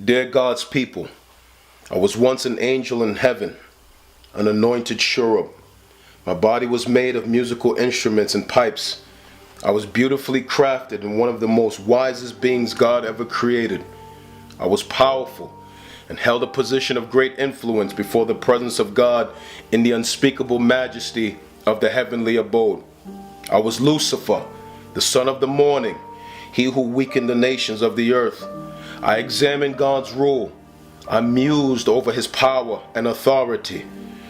Dear God's people, I was once an angel in heaven, an anointed cherub. My body was made of musical instruments and pipes. I was beautifully crafted and one of the most wisest beings God ever created. I was powerful and held a position of great influence before the presence of God in the unspeakable majesty of the heavenly abode. I was Lucifer, the son of the morning, he who weakened the nations of the earth. I examined God's rule. I mused over his power and authority,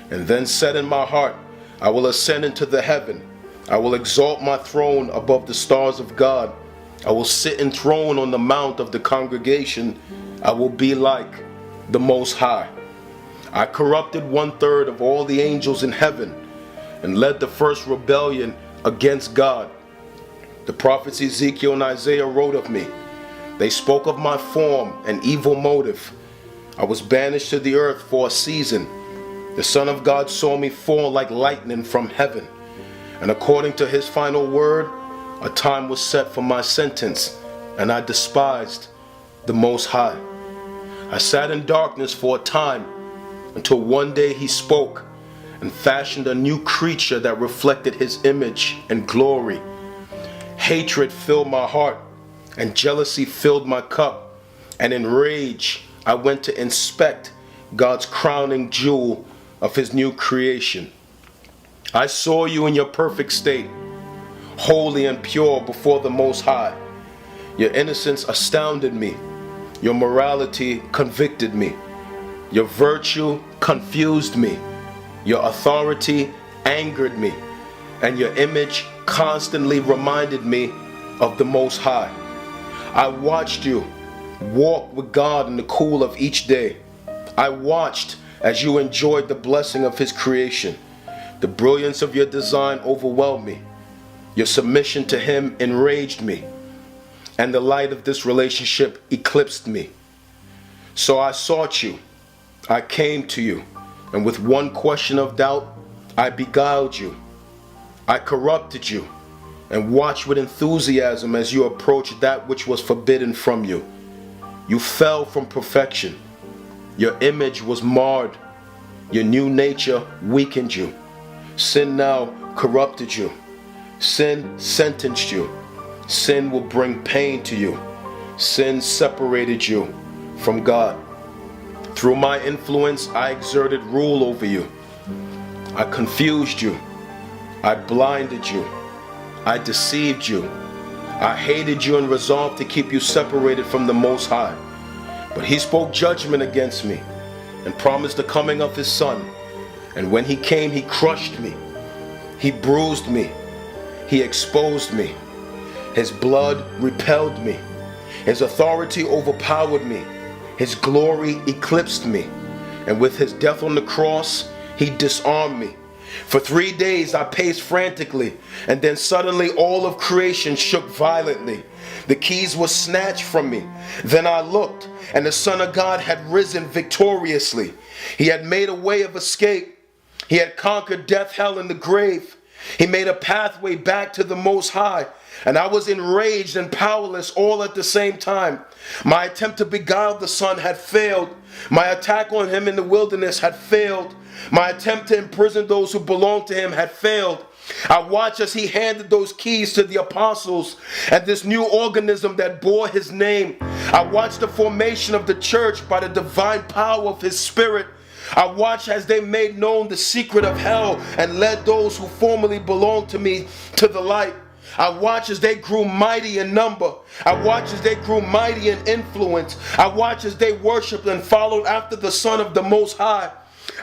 and then said in my heart, I will ascend into the heaven. I will exalt my throne above the stars of God. I will sit enthroned on the mount of the congregation. I will be like the Most High. I corrupted 1/3 of all the angels in heaven and led the first rebellion against God. The prophets Ezekiel and Isaiah wrote of me. They spoke of my form and evil motive. I was banished to the earth for a season. The Son of God saw me fall like lightning from heaven. And according to his final word, a time was set for my sentence, and I despised the Most High. I sat in darkness for a time until one day he spoke and fashioned a new creature that reflected his image and glory. Hatred filled my heart and jealousy filled my cup, and in rage I went to inspect God's crowning jewel of his new creation. I saw you in your perfect state, holy and pure before the Most High. Your innocence astounded me. Your morality convicted me. Your virtue confused me. Your authority angered me. And your image constantly reminded me of the Most High. I watched you walk with God in the cool of each day. I watched as you enjoyed the blessing of his creation. The brilliance of your design overwhelmed me. Your submission to him enraged me. And the light of this relationship eclipsed me. So I sought you. I came to you. And with one question of doubt, I beguiled you. I corrupted you and watched with enthusiasm as you approached that which was forbidden from you. You fell from perfection. Your image was marred. Your new nature weakened you. Sin now corrupted you. Sin sentenced you. Sin will bring pain to you. Sin separated you from God. Through my influence, I exerted rule over you. I confused you. I blinded you. I deceived you. I hated you and resolved to keep you separated from the Most High. But he spoke judgment against me and promised the coming of his Son. And when he came, he crushed me. He bruised me. He exposed me. His blood repelled me. His authority overpowered me. His glory eclipsed me. And with his death on the cross, he disarmed me. For 3 days I paced frantically, and then suddenly all of creation shook violently. The keys were snatched from me. Then I looked, and the Son of God had risen victoriously. He had made a way of escape. He had conquered death, hell, and the grave. He made a pathway back to the Most High, and I was enraged and powerless all at the same time. My attempt to beguile the Son had failed. My attack on him in the wilderness had failed. My attempt to imprison those who belonged to him had failed. I watched as he handed those keys to the apostles and this new organism that bore his name. I watched the formation of the church by the divine power of his Spirit. I watched as they made known the secret of hell and led those who formerly belonged to me to the light. I watched as they grew mighty in number. I watched as they grew mighty in influence. I watched as they worshiped and followed after the Son of the Most High.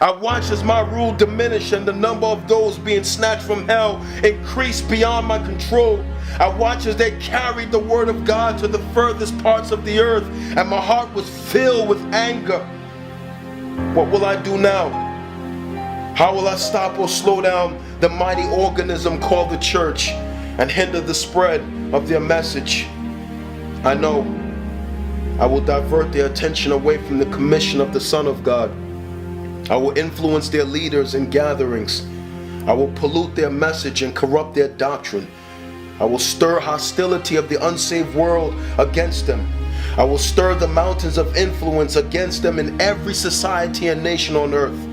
I watched as my rule diminished and the number of those being snatched from hell increased beyond my control. I watched as they carried the word of God to the furthest parts of the earth, and my heart was filled with anger. What will I do now? How will I stop or slow down the mighty organism called the church and hinder the spread of their message? I know I will divert their attention away from the commission of the Son of God. I will influence their leaders and gatherings. I will pollute their message and corrupt their doctrine. I will stir hostility of the unsaved world against them. I will stir the mountains of influence against them in every society and nation on earth.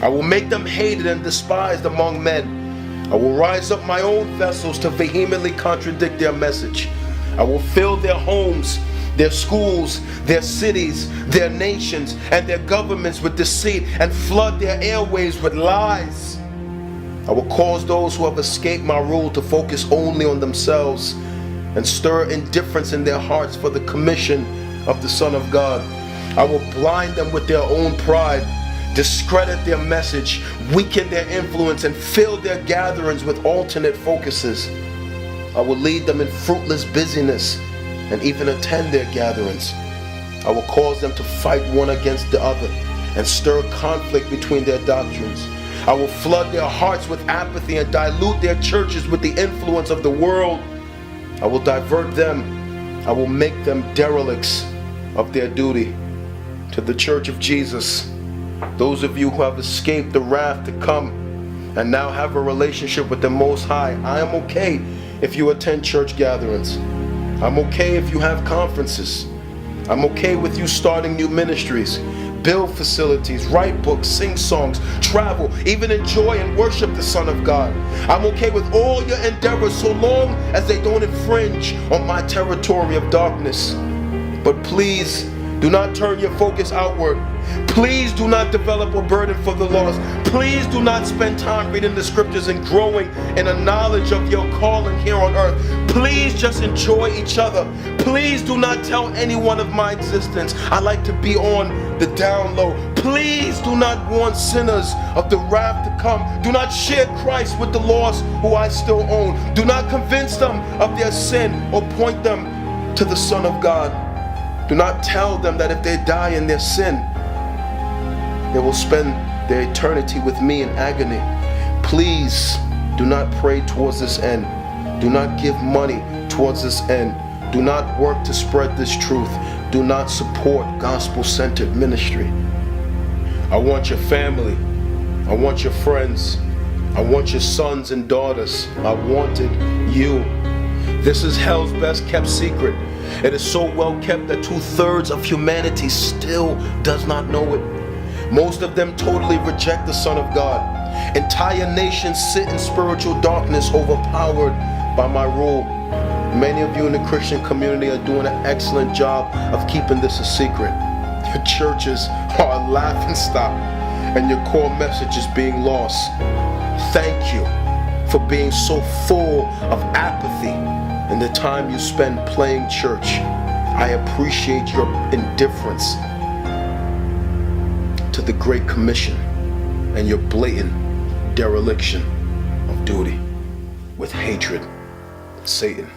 I will make them hated and despised among men. I will rise up my own vessels to vehemently contradict their message. I will fill their homes, their schools, their cities, their nations, and their governments with deceit and flood their airways with lies. I will cause those who have escaped my rule to focus only on themselves and stir indifference in their hearts for the commission of the Son of God. I will blind them with their own pride, discredit their message, weaken their influence, and fill their gatherings with alternate focuses. I will lead them in fruitless busyness and even attend their gatherings. I will cause them to fight one against the other and stir conflict between their doctrines. I will flood their hearts with apathy and dilute their churches with the influence of the world. I will divert them. I will make them derelicts of their duty. To the Church of Jesus, those of you who have escaped the wrath to come and now have a relationship with the Most High, I am okay if you attend church gatherings. I'm okay if you have conferences. I'm okay with you starting new ministries, build facilities, write books, sing songs, travel, even enjoy and worship the Son of God. I'm okay with all your endeavors so long as they don't infringe on my territory of darkness. But please do not turn your focus outward. Please do not develop a burden for the lost. Please do not spend time reading the scriptures and growing in a knowledge of your calling here on earth. Please just enjoy each other. Please do not tell anyone of my existence. I like to be on the down low. Please do not warn sinners of the wrath to come. Do not share Christ with the lost who I still own. Do not convince them of their sin or point them to the Son of God. Do not tell them that if they die in their sin, they will spend their eternity with me in agony. Please do not pray towards this end. Do not give money towards this end. Do not work to spread this truth. Do not support gospel-centered ministry. I want your family. I want your friends. I want your sons and daughters. I wanted you. This is hell's best kept secret. It is so well kept that 2/3 of humanity still does not know it. Most of them totally reject the Son of God. Entire nations sit in spiritual darkness, overpowered by my rule. Many of you in the Christian community are doing an excellent job of keeping this a secret. Your churches are a laughingstock, and your core message is being lost. Thank you for being so full of apathy in the time you spend playing church. I appreciate your indifference to the Great Commission and your blatant dereliction of duty with hatred. Satan.